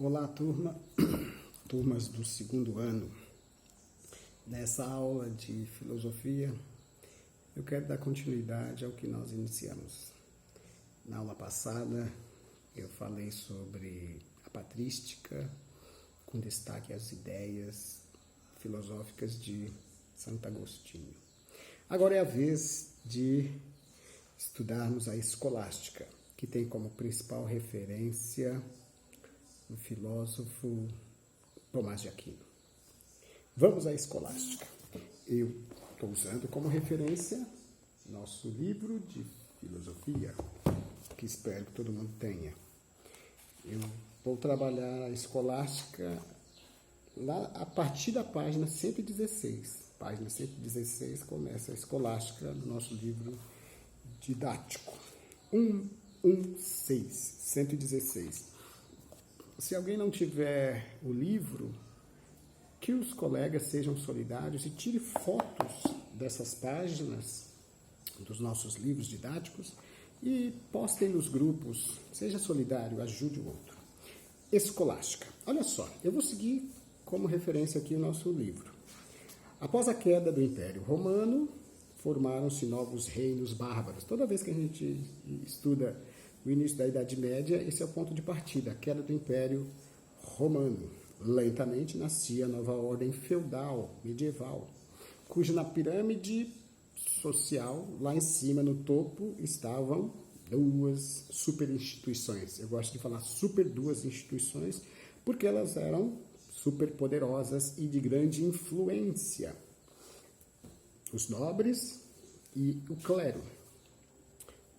Olá, turma, turmas do segundo ano. Nessa aula de filosofia, eu quero dar continuidade ao que nós iniciamos. Na aula passada, eu falei sobre a patrística, com destaque às ideias filosóficas de Santo Agostinho. Agora é a vez de estudarmos a escolástica, que tem como principal referência o filósofo Tomás de Aquino. Vamos à escolástica. Eu estou usando como referência nosso livro de filosofia, que espero que todo mundo tenha. Eu vou trabalhar a escolástica lá a partir da página 116. Página 116 começa a escolástica do nosso livro didático. 116. Se alguém não tiver o livro, que os colegas sejam solidários e tire fotos dessas páginas dos nossos livros didáticos e postem nos grupos. Seja solidário, ajude o outro. Escolástica. Olha só, eu vou seguir como referência aqui o nosso livro. Após a queda do Império Romano, formaram-se novos reinos bárbaros. Toda vez que a gente estuda o início da Idade Média, esse é o ponto de partida, a queda do Império Romano. Lentamente nascia a nova ordem feudal, medieval, cuja na pirâmide social, lá em cima, no topo, estavam duas superinstituições. Eu gosto de falar duas instituições, porque elas eram superpoderosas e de grande influência. Os nobres e o clero.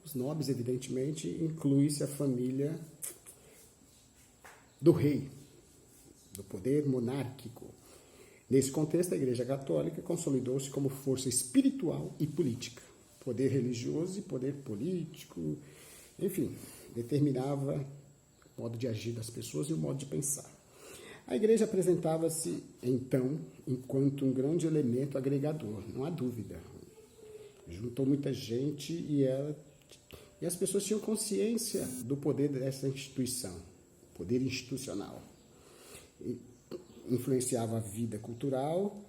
Os nobres, evidentemente, inclui-se a família do rei, do poder monárquico. Nesse contexto, a Igreja Católica consolidou-se como força espiritual e política. Poder religioso e poder político, enfim, determinava o modo de agir das pessoas e o modo de pensar. A Igreja apresentava-se, então, enquanto um grande elemento agregador, não há dúvida. Juntou muita gente e as pessoas tinham consciência do poder dessa instituição, poder institucional. E influenciava a vida cultural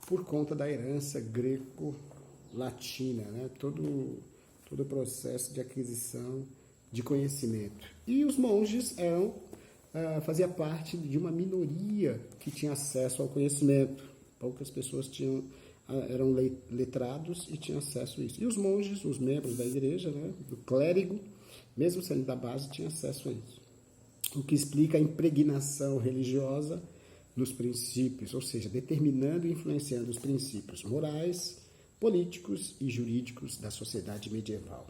por conta da herança greco-latina, né? Todo o processo de aquisição de conhecimento. E os monges faziam parte de uma minoria que tinha acesso ao conhecimento. Poucas pessoas eram letrados e tinham acesso a isso. E os monges, os membros da igreja, né, do clérigo, mesmo sendo da base, tinham acesso a isso. O que explica a impregnação religiosa nos princípios, ou seja, determinando e influenciando os princípios morais, políticos e jurídicos da sociedade medieval.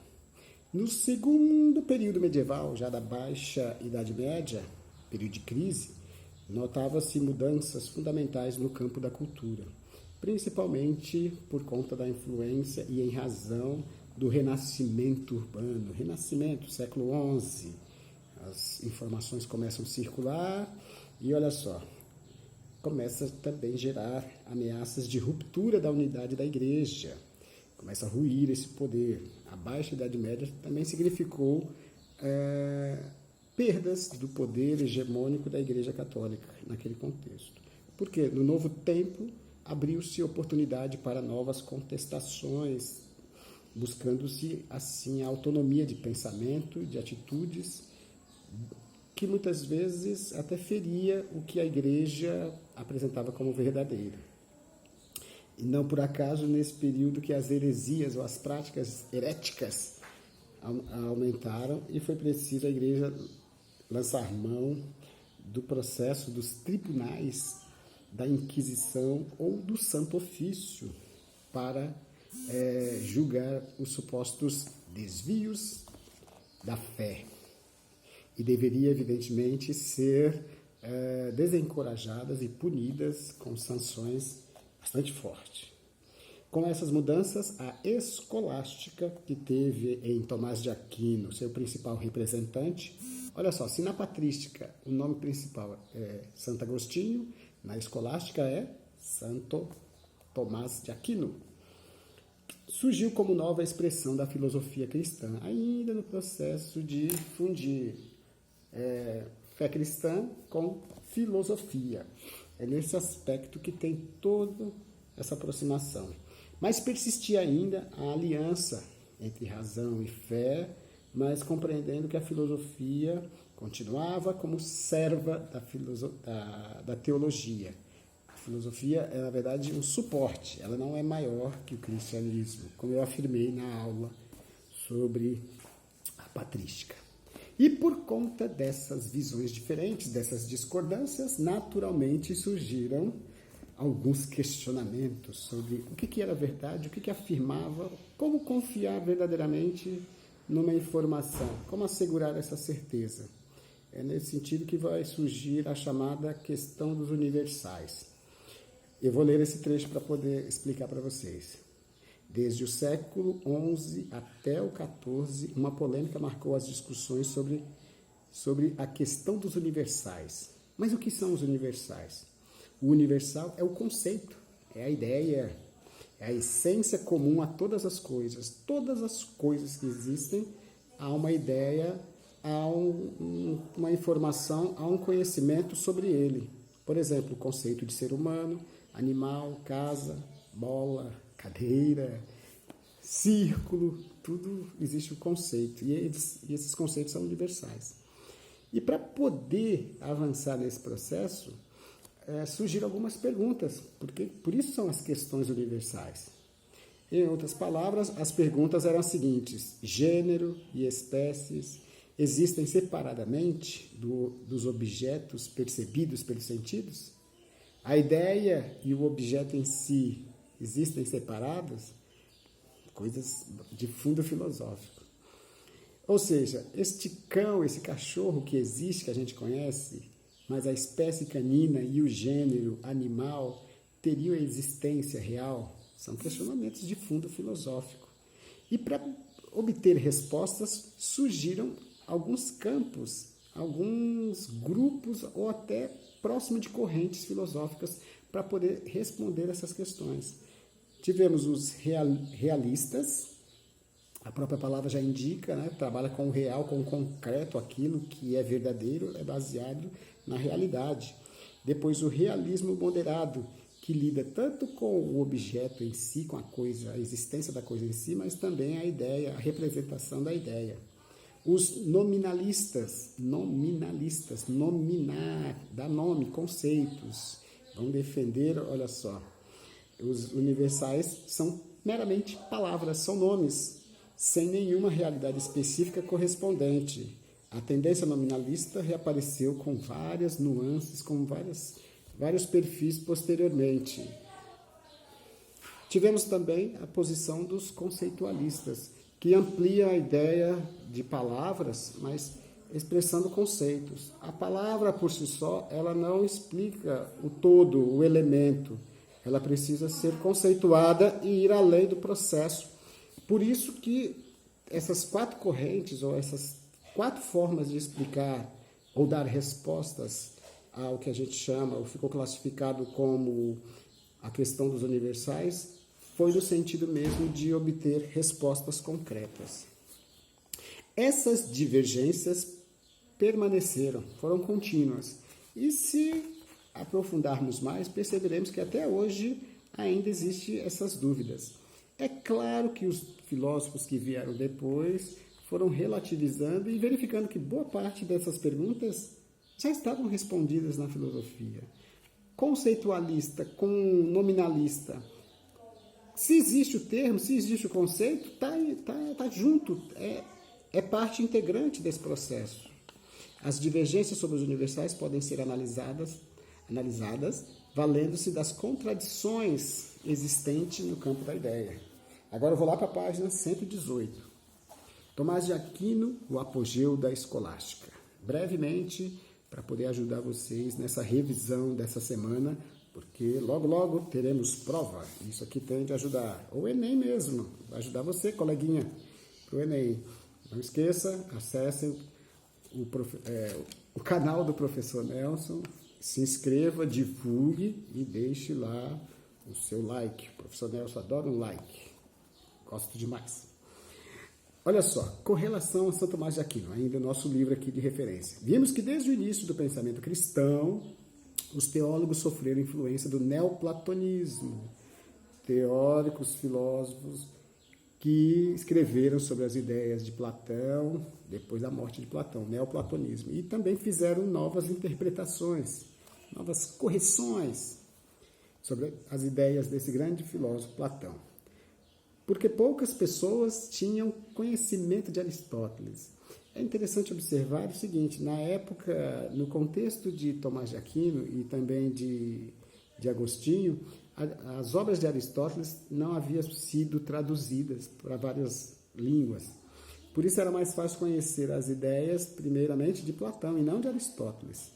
No segundo período medieval, já da Baixa Idade Média, período de crise, notava-se mudanças fundamentais no campo da cultura, principalmente por conta da influência e em razão do renascimento urbano. Renascimento, século XI, as informações começam a circular e, olha só, começa também a gerar ameaças de ruptura da unidade da igreja, começa a ruir esse poder. A Baixa Idade Média também significou perdas do poder hegemônico da Igreja Católica naquele contexto. Porque no novo tempo abriu-se oportunidade para novas contestações, buscando-se assim a autonomia de pensamento, de atitudes, que muitas vezes até feria o que a Igreja apresentava como verdadeiro. E não por acaso, nesse período que as heresias ou as práticas heréticas aumentaram e foi preciso a Igreja lançar mão do processo dos tribunais da Inquisição ou do Santo Ofício para julgar os supostos desvios da fé. E deveria, evidentemente, ser desencorajadas e punidas com sanções bastante fortes. Com essas mudanças, a escolástica, que teve em Tomás de Aquino seu principal representante, olha só, se na patrística o nome principal é Santo Agostinho, na escolástica é Santo Tomás de Aquino. Surgiu como nova expressão da filosofia cristã, ainda no processo de fundir fé cristã com filosofia. É nesse aspecto que tem toda essa aproximação. Mas persistia ainda a aliança entre razão e fé, mas compreendendo que a filosofia continuava como serva da teologia. A filosofia é, na verdade, um suporte, ela não é maior que o cristianismo, como eu afirmei na aula sobre a patrística. E por conta dessas visões diferentes, dessas discordâncias, naturalmente surgiram alguns questionamentos sobre o que era verdade, o que afirmava, como confiar verdadeiramente numa informação, como assegurar essa certeza. É nesse sentido que vai surgir a chamada questão dos universais. Eu vou ler esse trecho para poder explicar para vocês. Desde o século XI até o XIV, uma polêmica marcou as discussões sobre a questão dos universais. Mas o que são os universais? O universal é o conceito, é a ideia, é a essência comum a todas as coisas. Todas as coisas que existem, há uma ideia, há uma informação, há um conhecimento sobre ele. Por exemplo, o conceito de ser humano, animal, casa, bola, cadeira, círculo, tudo existe um conceito. E esses conceitos são universais. E para poder avançar nesse processo, surgiram algumas perguntas, porque por isso são as questões universais. Em outras palavras, as perguntas eram as seguintes: gênero e espécies existem separadamente dos objetos percebidos pelos sentidos? A ideia e o objeto em si existem separados? Coisas de fundo filosófico. Ou seja, este cão, esse cachorro que existe, que a gente conhece, mas a espécie canina e o gênero animal teriam existência real? São questionamentos de fundo filosófico. E para obter respostas, surgiram alguns campos, alguns grupos ou até próximo de correntes filosóficas para poder responder essas questões. Tivemos os realistas, a própria palavra já indica, né? Trabalha com o real, com o concreto, aquilo que é verdadeiro, é baseado na realidade. Depois o realismo moderado, que lida tanto com o objeto em si, com a coisa, a existência da coisa em si, mas também a ideia, a representação da ideia. Os nominalistas, nominar, dar nome, conceitos, vão defender, olha só, os universais são meramente palavras, são nomes, sem nenhuma realidade específica correspondente. A tendência nominalista reapareceu com várias nuances, com vários perfis posteriormente. Tivemos também a posição dos conceitualistas, que amplia a ideia de palavras, mas expressando conceitos. A palavra por si só, ela não explica o todo, o elemento. Ela precisa ser conceituada e ir além do processo. Por isso que essas 4 correntes, ou essas 4 formas de explicar ou dar respostas ao que a gente chama, ou ficou classificado como a questão dos universais, foi no sentido mesmo de obter respostas concretas. Essas divergências permaneceram, foram contínuas. E se aprofundarmos mais, perceberemos que até hoje ainda existem essas dúvidas. É claro que os filósofos que vieram depois foram relativizando e verificando que boa parte dessas perguntas já estavam respondidas na filosofia. Conceitualista com nominalista, se existe o termo, se existe o conceito, está junto, é parte integrante desse processo. As divergências sobre os universais podem ser analisadas valendo-se das contradições existentes no campo da ideia. Agora eu vou lá para a página 118. Tomás de Aquino, o apogeu da escolástica. Brevemente, para poder ajudar vocês nessa revisão dessa semana, porque logo teremos prova. Isso aqui tende a ajudar. O Enem mesmo, vai ajudar você, coleguinha, para o Enem. Não esqueça, acesse o canal do professor Nelson, se inscreva, divulgue e deixe lá o seu like. O professor Nelson adora um like. Gosto demais. Olha só, com relação a São Tomás de Aquino, ainda o nosso livro aqui de referência. Vimos que desde o início do pensamento cristão, os teólogos sofreram influência do neoplatonismo. Teóricos, filósofos que escreveram sobre as ideias de Platão, depois da morte de Platão, neoplatonismo. E também fizeram novas interpretações, novas correções sobre as ideias desse grande filósofo Platão. Porque poucas pessoas tinham conhecimento de Aristóteles. É interessante observar o seguinte, na época, no contexto de Tomás de Aquino e também de Agostinho, as obras de Aristóteles não haviam sido traduzidas para várias línguas. Por isso era mais fácil conhecer as ideias, primeiramente, de Platão e não de Aristóteles.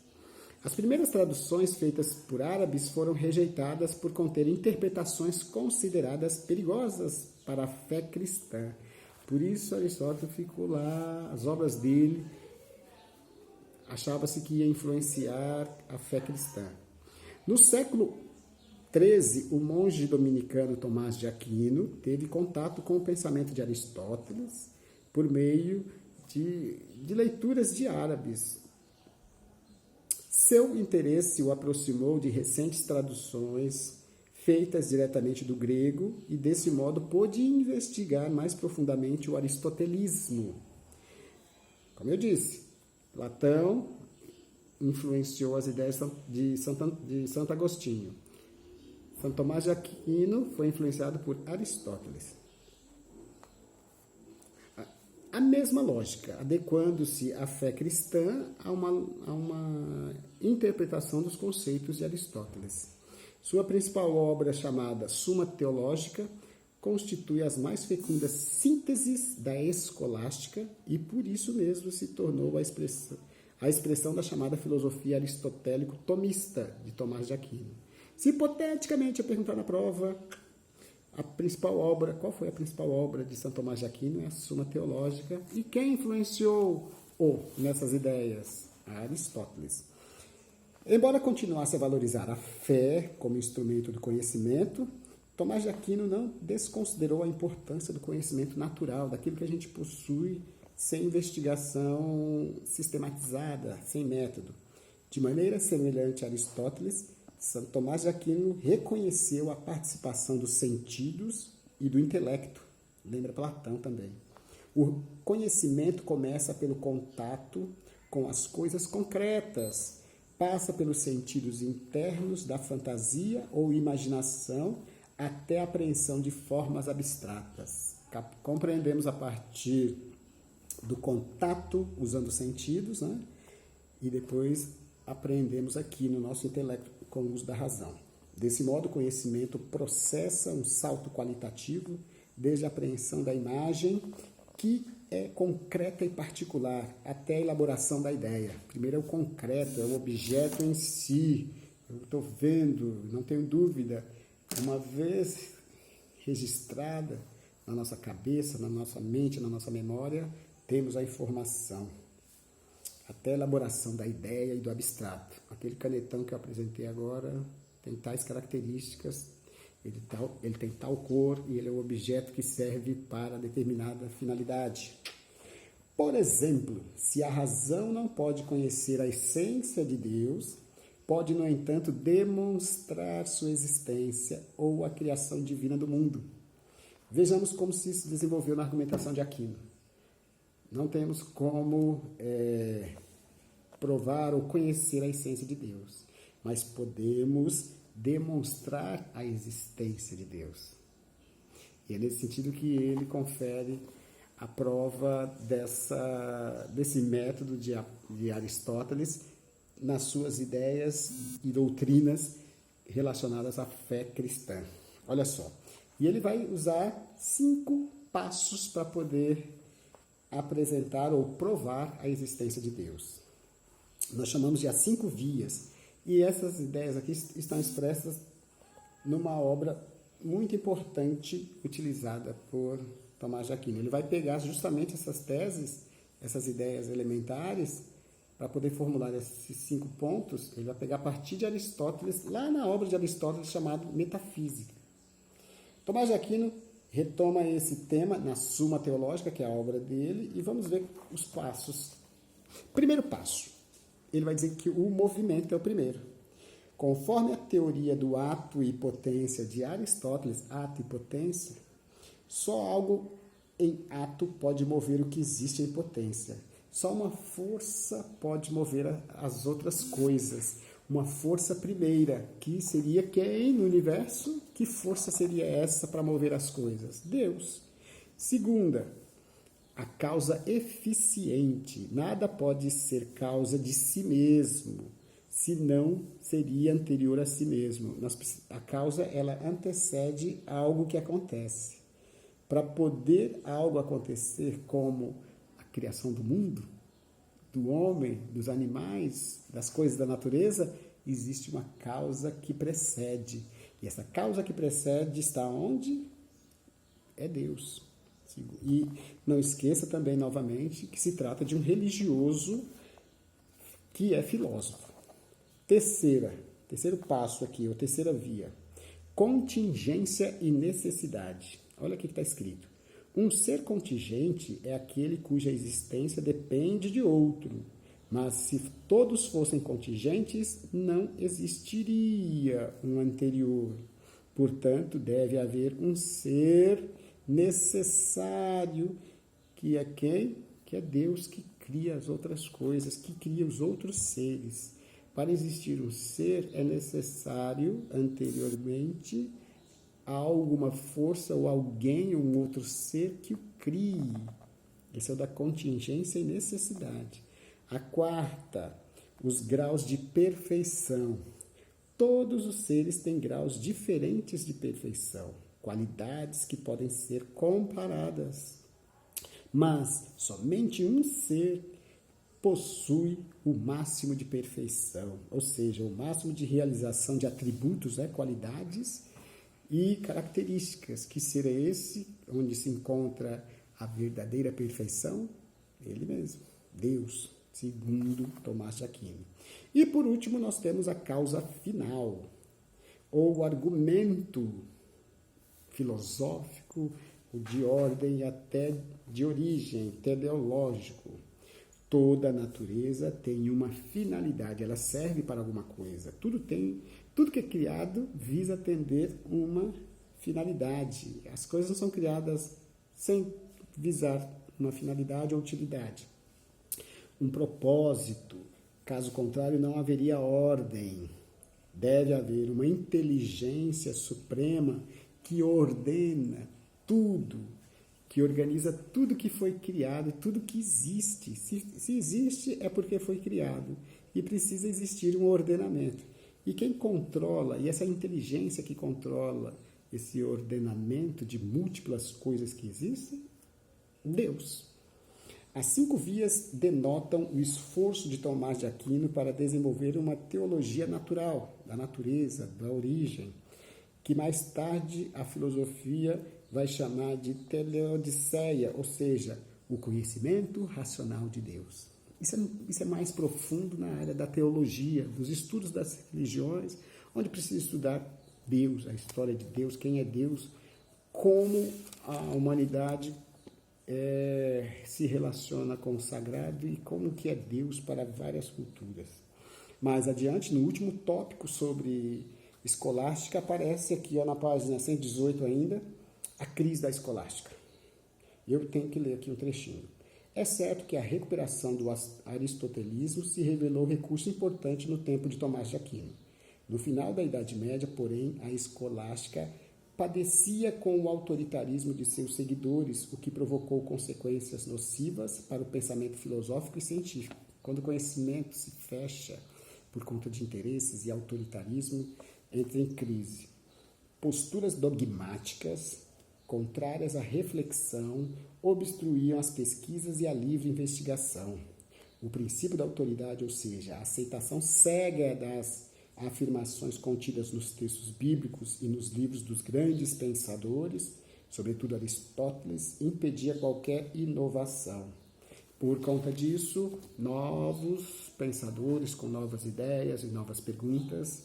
As primeiras traduções feitas por árabes foram rejeitadas por conter interpretações consideradas perigosas para a fé cristã. Por isso Aristóteles ficou lá, as obras dele achava-se que ia influenciar a fé cristã. No século XIII, o monge dominicano Tomás de Aquino teve contato com o pensamento de Aristóteles por meio de leituras de árabes. Seu interesse o aproximou de recentes traduções feitas diretamente do grego e, desse modo, pôde investigar mais profundamente o aristotelismo. Como eu disse, Platão influenciou as ideias de Santo Agostinho. São Tomás de Aquino foi influenciado por Aristóteles. A mesma lógica, adequando-se à fé cristã a uma interpretação dos conceitos de Aristóteles. Sua principal obra, chamada Suma Teológica, constitui as mais fecundas sínteses da escolástica e, por isso mesmo, se tornou a expressão da chamada filosofia aristotélico-tomista de Tomás de Aquino. Se hipoteticamente eu perguntar na prova, qual foi a principal obra de São Tomás de Aquino? É a Suma Teológica. E quem influenciou-o nessas ideias? Aristóteles. Embora continuasse a valorizar a fé como instrumento do conhecimento, Tomás de Aquino não desconsiderou a importância do conhecimento natural, daquilo que a gente possui sem investigação sistematizada, sem método. De maneira semelhante a Aristóteles, São Tomás de Aquino reconheceu a participação dos sentidos e do intelecto. Lembra Platão também. O conhecimento começa pelo contato com as coisas concretas, passa pelos sentidos internos da fantasia ou imaginação até a apreensão de formas abstratas. Compreendemos a partir do contato usando os sentidos, né? E depois apreendemos aqui no nosso intelecto com o uso da razão. Desse modo, o conhecimento processa um salto qualitativo desde a apreensão da imagem, que é concreta e particular, até a elaboração da ideia. Primeiro é o concreto, é o objeto em si. Eu estou vendo, não tenho dúvida. Uma vez registrada na nossa cabeça, na nossa mente, na nossa memória, temos a informação. Até a elaboração da ideia e do abstrato. Aquele canetão que eu apresentei agora tem tais características, ele tem tal cor e ele é um objeto que serve para determinada finalidade. Por exemplo, se a razão não pode conhecer a essência de Deus, pode, no entanto, demonstrar sua existência ou a criação divina do mundo. Vejamos como se isso desenvolveu na argumentação de Aquino. Não temos como provar ou conhecer a essência de Deus, mas podemos demonstrar a existência de Deus. E é nesse sentido que ele confere a prova desse método de Aristóteles nas suas ideias e doutrinas relacionadas à fé cristã. Olha só. E ele vai usar 5 passos para poder apresentar ou provar a existência de Deus. Nós chamamos de as 5 vias. E essas ideias aqui estão expressas numa obra muito importante utilizada por Tomás de Aquino. Ele vai pegar justamente essas teses, essas ideias elementares, para poder formular esses 5 pontos. Ele vai pegar a partir de Aristóteles, lá na obra de Aristóteles chamada Metafísica. Tomás de Aquino retoma esse tema na Suma Teológica, que é a obra dele, e vamos ver os passos. Primeiro passo, ele vai dizer que o movimento é o primeiro. Conforme a teoria do ato e potência de Aristóteles, ato e potência, só algo em ato pode mover o que existe em potência. Só uma força pode mover as outras coisas. Uma força primeira, que seria quem no universo? Que força seria essa para mover as coisas? Deus. Segunda, a causa eficiente. Nada pode ser causa de si mesmo, senão seria anterior a si mesmo. A causa, ela antecede algo que acontece. Para poder algo acontecer, como a criação do mundo, do homem, dos animais, das coisas da natureza, existe uma causa que precede. E essa causa que precede está onde? É Deus. E não esqueça também, novamente, que se trata de um religioso que é filósofo. Terceiro passo aqui, ou terceira via. Contingência e necessidade. Olha o que está escrito. Um ser contingente é aquele cuja existência depende de outro. Mas se todos fossem contingentes, não existiria um anterior. Portanto, deve haver um ser necessário, que é quem? Que é Deus, que cria as outras coisas, que cria os outros seres. Para existir um ser, é necessário, anteriormente, alguma força ou alguém, um outro ser que o crie. Esse é o da contingência e necessidade. A quarta, os graus de perfeição. Todos os seres têm graus diferentes de perfeição, qualidades que podem ser comparadas. Mas somente um ser possui o máximo de perfeição, ou seja, o máximo de realização de atributos, qualidades e características. Que ser esse onde se encontra a verdadeira perfeição? Ele mesmo, Deus, segundo Tomás de Aquino. E por último, nós temos a causa final, ou o argumento filosófico, de ordem até de origem, teleológico. Toda a natureza tem uma finalidade, ela serve para alguma coisa. Tudo que é criado visa atender uma finalidade. As coisas não são criadas sem visar uma finalidade ou utilidade. Um propósito, caso contrário não haveria ordem. Deve haver uma inteligência suprema que ordena tudo, que organiza tudo que foi criado, tudo que existe. Se existe, é porque foi criado. E precisa existir um ordenamento. E quem controla, e essa inteligência que controla esse ordenamento de múltiplas coisas que existem? Deus. As 5 vias denotam o esforço de Tomás de Aquino para desenvolver uma teologia natural, da natureza, da origem, que mais tarde a filosofia vai chamar de teleodiceia, ou seja, o conhecimento racional de Deus. Isso é mais profundo na área da teologia, dos estudos das religiões, onde precisa estudar Deus, a história de Deus, quem é Deus, como a humanidade se relaciona com o sagrado e como que é Deus para várias culturas. Mais adiante, no último tópico sobre escolástica, aparece aqui na página 118 ainda, a crise da escolástica. Eu tenho que ler aqui um trechinho. É certo que a recuperação do aristotelismo se revelou recurso importante no tempo de Tomás de Aquino. No final da Idade Média, porém, a escolástica padecia com o autoritarismo de seus seguidores, o que provocou consequências nocivas para o pensamento filosófico e científico. Quando o conhecimento se fecha por conta de interesses e autoritarismo, entra em crise. Posturas dogmáticas, contrárias à reflexão, obstruíam as pesquisas e a livre investigação. O princípio da autoridade, ou seja, a aceitação cega das afirmações contidas nos textos bíblicos e nos livros dos grandes pensadores, sobretudo Aristóteles, impedia qualquer inovação. Por conta disso, novos pensadores com novas ideias e novas perguntas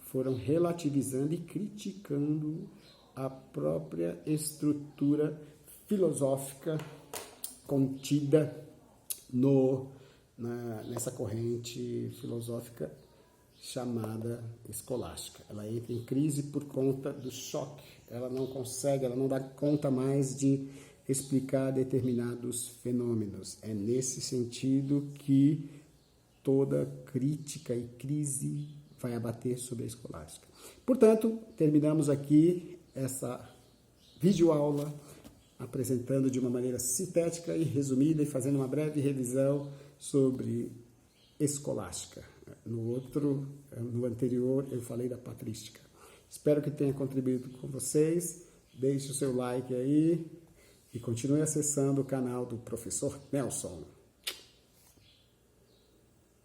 foram relativizando e criticando a própria estrutura filosófica contida nessa corrente filosófica chamada escolástica. Ela entra em crise por conta do choque. Ela não dá conta mais de explicar determinados fenômenos. É nesse sentido que toda crítica e crise vai abater sobre a escolástica. Portanto, terminamos aqui essa videoaula apresentando de uma maneira sintética e resumida e fazendo uma breve revisão sobre escolástica. No anterior, eu falei da patrística. Espero que tenha contribuído com vocês. Deixe o seu like aí e continue acessando o canal do Professor Nelson.